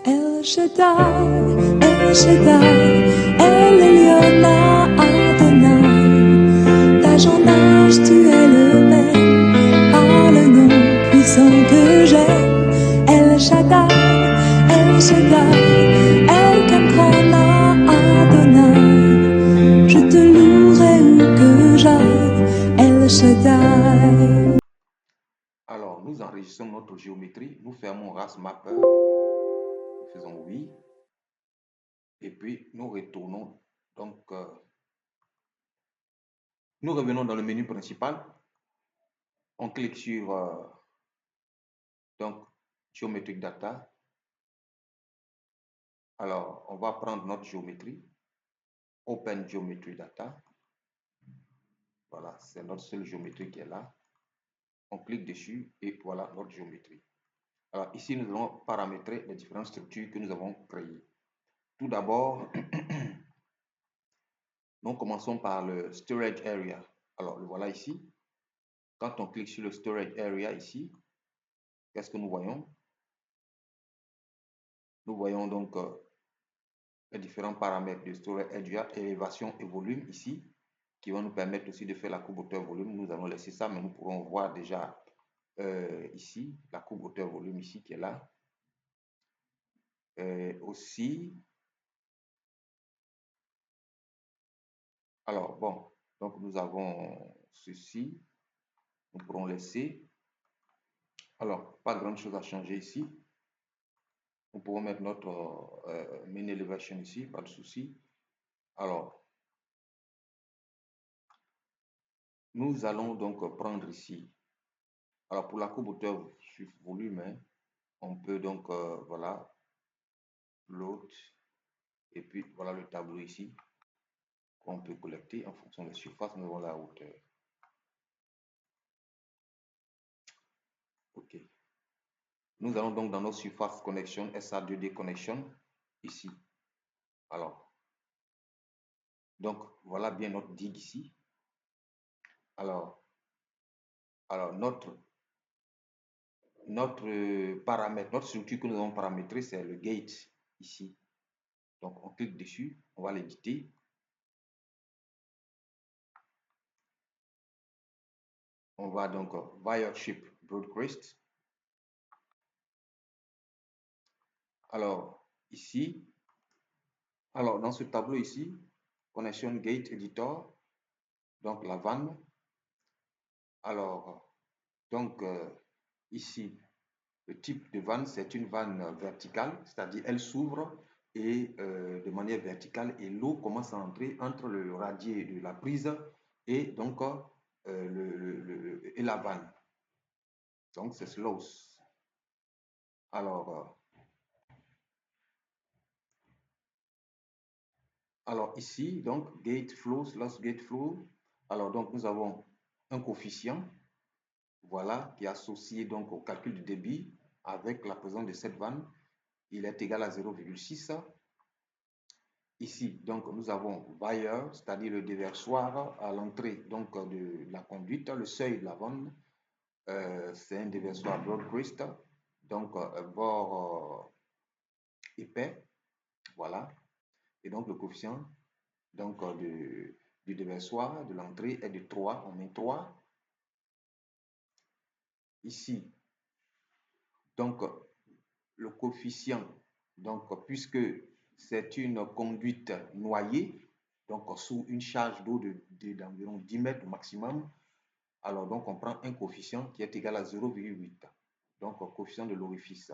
El Shaddai, El Shaddai, El Elyon Adonai. D'âge en âge, tu es le même, par le nom puissant que j'aime. El Shaddai, El Shaddai, El Adonai. Je te louerai où que j'aille, El Shaddai. Alors, nous enregistrons notre géométrie, nous fermons Ras Mapper, nous faisons oui, et puis nous retournons. Donc, nous revenons dans le menu principal. On clique sur donc Geometric Data. Alors, on va prendre notre géométrie, Open Geometry Data. Voilà, c'est notre seule géométrie qui est là. On clique dessus et voilà notre géométrie. Alors, ici, nous allons paramétrer les différentes structures que nous avons créées. Tout d'abord, nous commençons par le Storage Area. Alors, le voilà ici. Quand on clique sur le Storage Area ici, qu'est-ce que nous voyons? Nous voyons donc les différents paramètres de Storage Area, élévation et volume ici, qui vont nous permettre aussi de faire la courbe hauteur-volume. Nous allons laisser ça, mais nous pourrons voir déjà ici, la courbe hauteur-volume ici qui est là. Aussi, alors bon, donc nous avons ceci, nous pourrons laisser. Alors, pas grand chose à changer ici. Nous pourrons mettre notre main elevation ici, pas de souci. Alors, nous allons donc prendre ici. Alors, pour la courbe hauteur sur volume, hein, on peut donc, voilà, l'autre, et puis voilà le tableau ici, qu'on peut collecter en fonction des surfaces. Nous avons la hauteur. OK. Nous allons donc dans nos surface connection, SA2D connection, ici. Alors, donc voilà bien notre dig ici. Alors notre paramètre, notre structure que nous avons paramétrée, c'est le gate ici. Donc on clique dessus, on va l'éditer. On va donc Wireship Broadcast. Alors ici, alors dans ce tableau ici, Connection Gate Editor, donc la vanne. Alors donc ici, le type de vanne, c'est une vanne verticale, c'est-à-dire elle s'ouvre et de manière verticale et l'eau commence à entrer entre le radier de la prise et donc et la vanne. Donc c'est slows. Alors ici, donc gate flow, slow gate flow. Alors donc nous avons un coefficient, voilà, qui est associé donc au calcul du débit avec la présence de cette vanne. Il est égal à 0,6. Ici, donc, nous avons wire, c'est-à-dire le déversoir à l'entrée donc de la conduite, le seuil de la vanne. C'est un déversoir Broadcast, donc bord épais, voilà. Et donc le coefficient donc, du déversoir de l'entrée est de 3, on met 3. Ici, donc le coefficient, donc puisque c'est une conduite noyée, donc sous une charge d'eau d'environ 10 mètres maximum, alors donc on prend un coefficient qui est égal à 0,8, donc coefficient de l'orifice.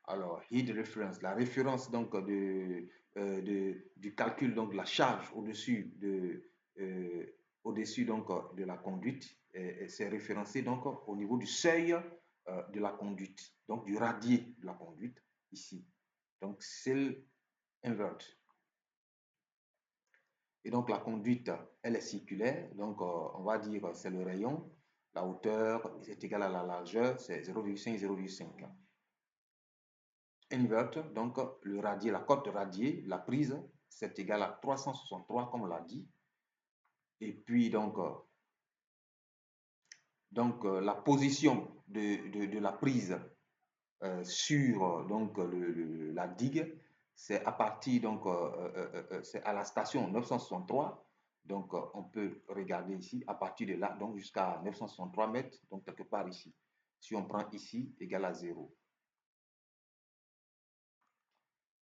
Alors, heat reference, la référence donc du calcul donc de la charge au-dessus donc de la conduite, c'est référencé donc au niveau du seuil de la conduite, donc du radier de la conduite ici. Donc, c'est invert. Et donc, la conduite, elle est circulaire. Donc, on va dire c'est le rayon. La hauteur est égale à la largeur, c'est 0,5, 0,5. Invert, donc le radier, la cote radier, la prise, c'est égal à 363, comme on l'a dit. Et puis, donc la position de la prise sur donc, la digue, c'est à partir, donc, c'est à la station 963. Donc, on peut regarder ici, à partir de là, donc jusqu'à 963 mètres, donc quelque part ici. Si on prend ici, égal à 0.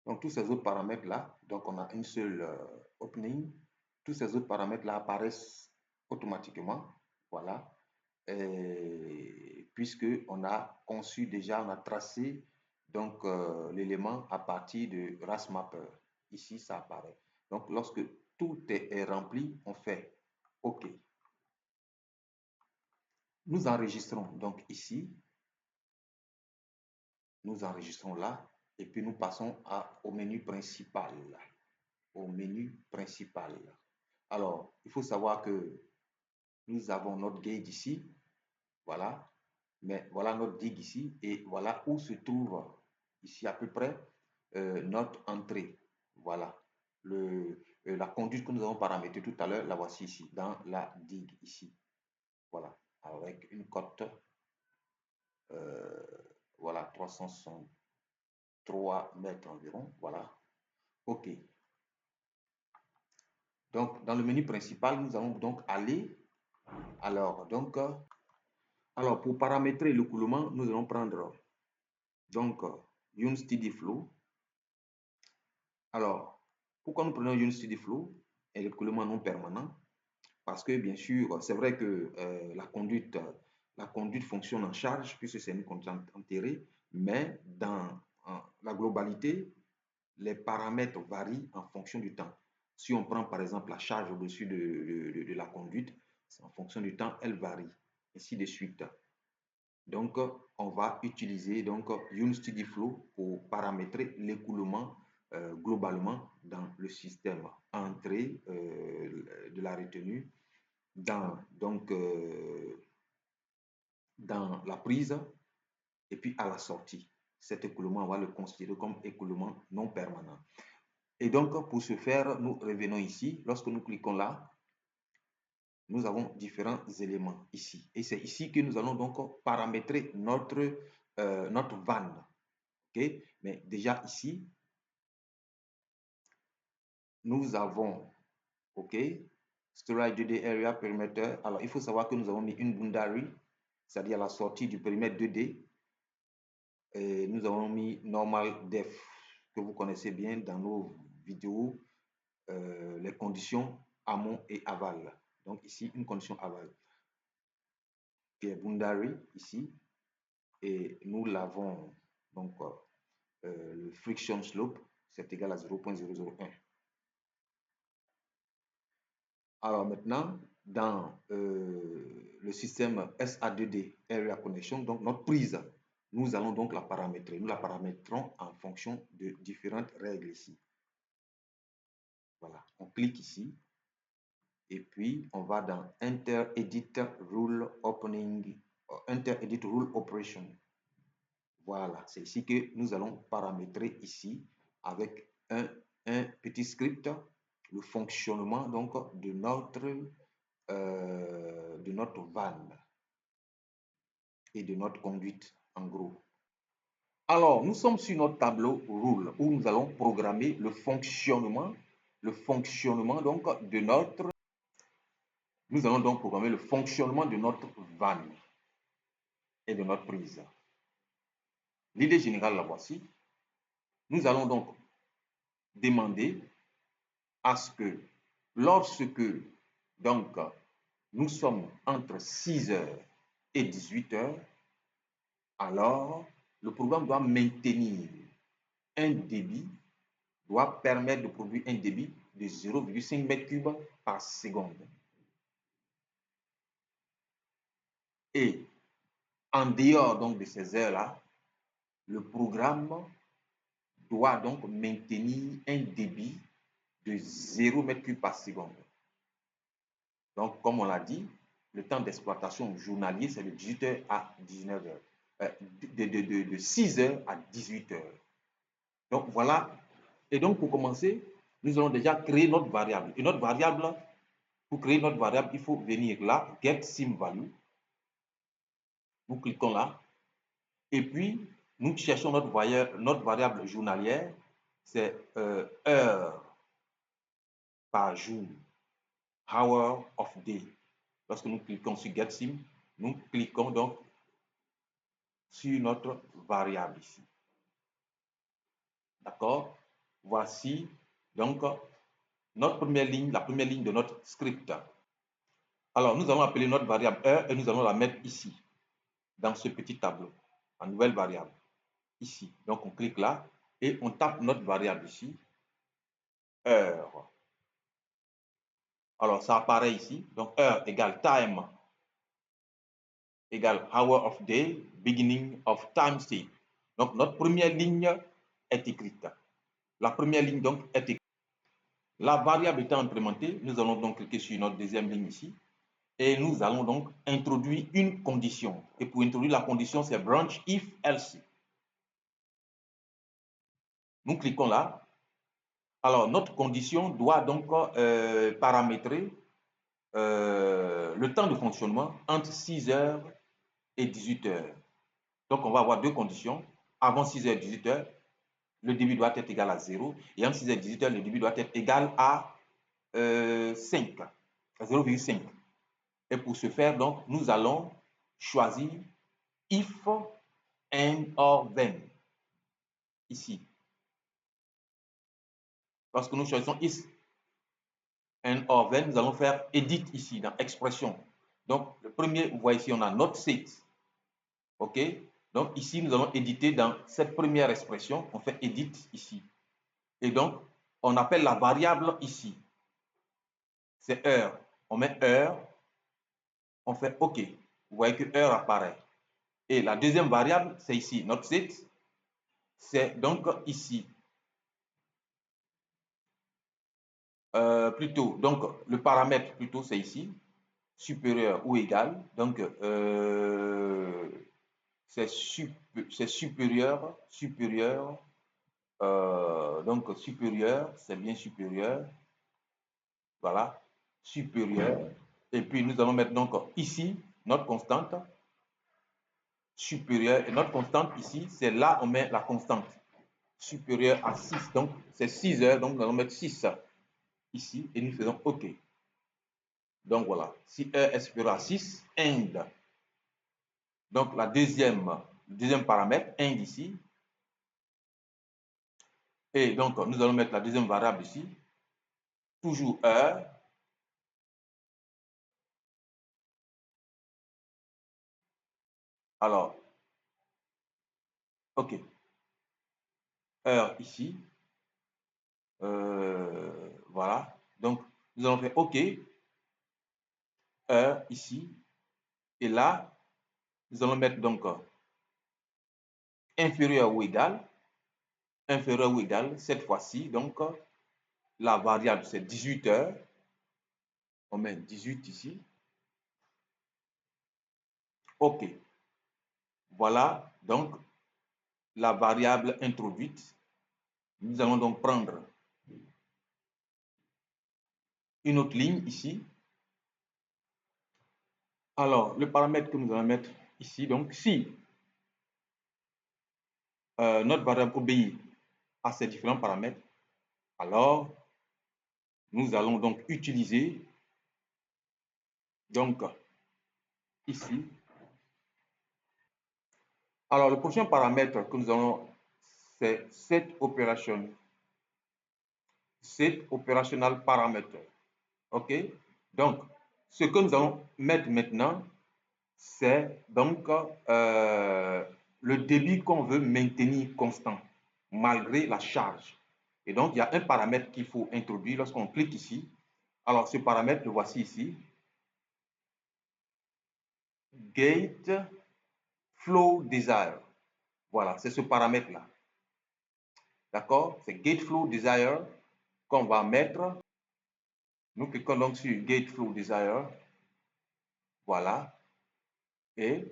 Donc, tous ces autres paramètres-là, donc on a une seule opening. Tous ces autres paramètres-là apparaissent automatiquement. Voilà. Puisque on a conçu déjà, on a tracé donc l'élément à partir de RASMapper. Ici, ça apparaît. Donc, lorsque tout est rempli, on fait OK. Nous enregistrons donc ici. Nous enregistrons là. Et puis, nous passons au menu principal. Au menu principal. Alors, il faut savoir que nous avons notre gauge ici. Voilà. Mais voilà notre digue ici. Et voilà où se trouve ici à peu près notre entrée. Voilà. La conduite que nous avons paramétrée tout à l'heure, la voici ici, dans la digue ici. Voilà. Avec une cote, voilà, 363 mètres environ. Voilà. OK. Donc, dans le menu principal, nous allons donc aller. Alors, pour paramétrer le coulement, nous allons prendre donc Unsteady Flow. Alors, pourquoi nous prenons Unsteady Flow et le coulement non permanent? Parce que bien sûr, c'est vrai que la conduite fonctionne en charge puisque c'est une conduite enterrée, mais dans la globalité, les paramètres varient en fonction du temps. Si on prend par exemple la charge au-dessus de la conduite, en fonction du temps, elle varie, ainsi de suite. Donc, on va utiliser donc Unsteady Flow pour paramétrer l'écoulement globalement dans le système entrée de la retenue, dans la prise et puis à la sortie. Cet écoulement, on va le considérer comme écoulement non permanent. Et donc, pour ce faire, nous revenons ici. Lorsque nous cliquons là, nous avons différents éléments ici. Et c'est ici que nous allons donc paramétrer notre vanne. Okay? Mais déjà ici, nous avons, OK, Storage 2D Area Perimeter. Alors, il faut savoir que nous avons mis une boundary, c'est-à-dire la sortie du périmètre 2D. Et nous avons mis Normal Depth, que vous connaissez bien dans nos vidéos, les conditions amont et aval. Donc ici, une condition aval qui est boundary ici. Et nous l'avons, donc, le friction slope, c'est égal à 0.001. Alors maintenant, dans le système SA2D Area Connection, donc notre prise, nous allons donc la paramétrer. Nous la paramétrons en fonction de différentes règles ici. Voilà, on clique ici et puis on va dans Enter Edit Rule Opening, Enter Edit Rule Operation. Voilà, c'est ici que nous allons paramétrer ici avec un petit script le fonctionnement donc de notre vanne et de notre conduite en gros. Alors, nous sommes sur notre tableau rule où nous allons programmer le fonctionnement donc de notre. Nous allons donc programmer le fonctionnement de notre vanne et de notre prise. L'idée générale la voici. Nous allons donc demander à ce que lorsque donc nous sommes entre 6h et 18h, alors le programme doit maintenir un débit, doit permettre de produire un débit de 0,5 m3 par seconde. Et en dehors donc de ces heures-là, le programme doit donc maintenir un débit de 0 m3 par seconde. Donc, comme on l'a dit, le temps d'exploitation journalier, c'est de 18h à 19h. De 6h à 18h. Donc, voilà. Et donc, pour commencer, nous allons déjà créer notre variable. Et notre variable, pour créer notre variable, il faut venir là, get sim value. Nous cliquons là. Et puis, nous cherchons notre variable journalière, c'est heure par jour, hour of day. Lorsque nous cliquons sur Get Sim, nous cliquons donc sur notre variable ici. D'accord? Voici donc notre première ligne, la première ligne de notre script. Alors, nous allons appeler notre variable heure et nous allons la mettre ici, dans ce petit tableau, en nouvelle variable, ici. Donc, on clique là et on tape notre variable ici, heure. Alors, ça apparaît ici. Donc, heure égale time égale hour of day, beginning of time state. Donc, notre première ligne est écrite. La première ligne, donc, est écrite. La variable étant implémentée, nous allons donc cliquer sur notre deuxième ligne ici. Et nous allons donc introduire une condition. Et pour introduire la condition, c'est branch if else. Nous cliquons là. Alors, notre condition doit donc paramétrer le temps de fonctionnement entre 6 heures et 18 heures. Donc, on va avoir deux conditions. Avant 6 heures et 18 heures, le débit doit être égal à 0. Et entre 6 heures et 18 heures, le débit doit être égal à 5, à 0,5. Et pour ce faire, donc, nous allons choisir if and or then. Ici. Lorsque nous choisissons if and or then, nous allons faire edit ici, dans expression. Donc, le premier, vous voyez ici, on a not set. OK? Donc, ici, nous allons éditer dans cette première expression. On fait edit ici. Et donc, on appelle la variable ici. C'est heure. On met heure. On fait OK. Vous voyez que heure apparaît. Et la deuxième variable, c'est ici, not set. C'est donc ici. Plutôt, donc le paramètre plutôt, c'est ici. Supérieur ou égal. Donc, c'est supérieur, donc supérieur, c'est bien supérieur, voilà, supérieur, et puis nous allons mettre donc ici notre constante, supérieure, et notre constante ici, c'est là on met la constante, supérieure à 6, donc c'est 6 heures, donc nous allons mettre 6 ici, et nous faisons OK. Donc voilà, si heure est supérieur à 6, end. Donc la deuxième paramètre, end ici. Et donc nous allons mettre la deuxième variable ici. Toujours heure. Alors, OK. Heure ici. Voilà. Donc nous allons faire OK. Heure ici. Et là, nous allons mettre donc inférieur ou égal. Inférieur ou égal. Cette fois-ci, donc, la variable, c'est 18 heures. On met 18 ici. OK. Voilà, donc, la variable introduite. Nous allons donc prendre une autre ligne ici. Alors, le paramètre que nous allons mettre ici, donc, si notre variable obéit à ces différents paramètres, alors, nous allons donc utiliser, donc, ici. Alors, le prochain paramètre que nous allons, c'est set operational parameter. OK? Donc, ce que nous allons mettre maintenant, c'est donc le débit qu'on veut maintenir constant, malgré la charge. Et donc, il y a un paramètre qu'il faut introduire lorsqu'on clique ici. Alors, ce paramètre, le voici ici. Gate flow desire. Voilà, c'est ce paramètre-là. D'accord? C'est gate flow desire qu'on va mettre. Nous cliquons donc sur gate flow desire. Voilà. Et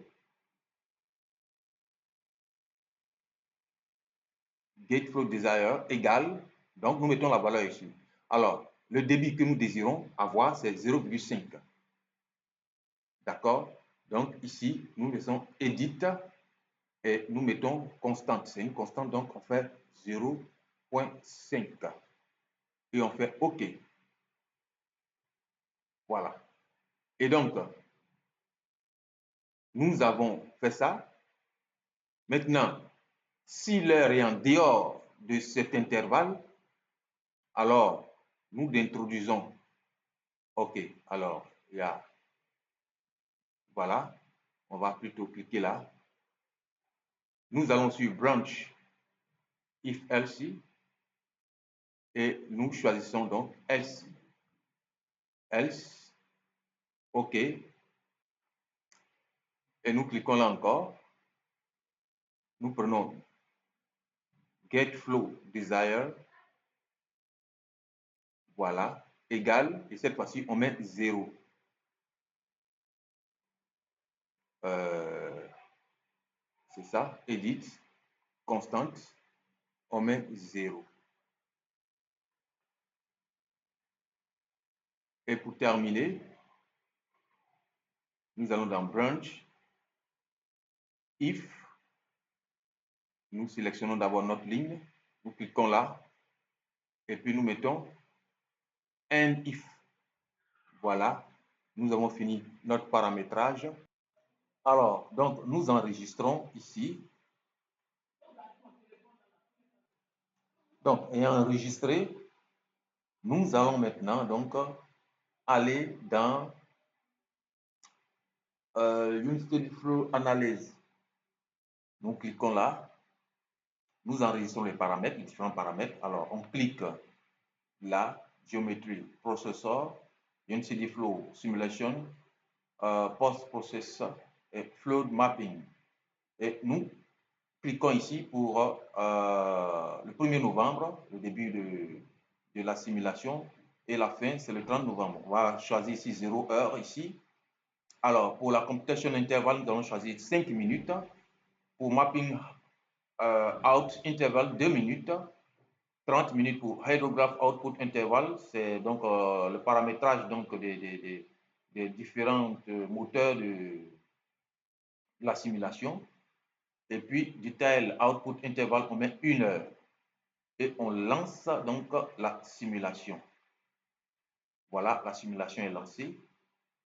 gate flow desire égale, donc nous mettons la valeur ici. Alors, le débit que nous désirons avoir, c'est 0,5. D'accord? Donc ici, nous laissons edit et nous mettons constante. C'est une constante, donc on fait 0,5 et on fait OK. Voilà. Et donc, nous avons fait ça. Maintenant, si l'heure est en dehors de cet intervalle, alors nous introduisons OK. Alors, il y a, voilà, on va plutôt cliquer là. Nous allons sur branch if else et nous choisissons donc else. Else, OK. Et nous cliquons là encore. Nous prenons get flow desire. Voilà, égal, et cette fois-ci, on met 0. C'est ça, edit, constante, on met 0. Et pour terminer, nous allons dans branch, if, nous sélectionnons d'abord notre ligne, nous cliquons là, et puis nous mettons and if. Voilà, nous avons fini notre paramétrage. Alors, donc, nous enregistrons ici. Donc, ayant enregistré, nous allons maintenant donc aller dans Unity Flow Analyse. Nous cliquons là, nous enregistrons les paramètres, les différents paramètres. Alors, on clique là, Geometry Processor, Unity Flow Simulation, Post-Process et Flow Mapping. Et nous cliquons ici pour le 1er novembre, le début de la simulation, et la fin, c'est le 30 novembre. On va choisir ici 0 heure ici. Alors, pour la computation intervalle, nous allons choisir 5 minutes. Pour mapping out intervalle 2 minutes. 30 minutes pour hydrograph output interval, c'est donc le paramétrage donc des différents moteurs de la simulation. Et puis, detail output interval, on met 1 heure. Et on lance donc la simulation. Voilà, la simulation est lancée.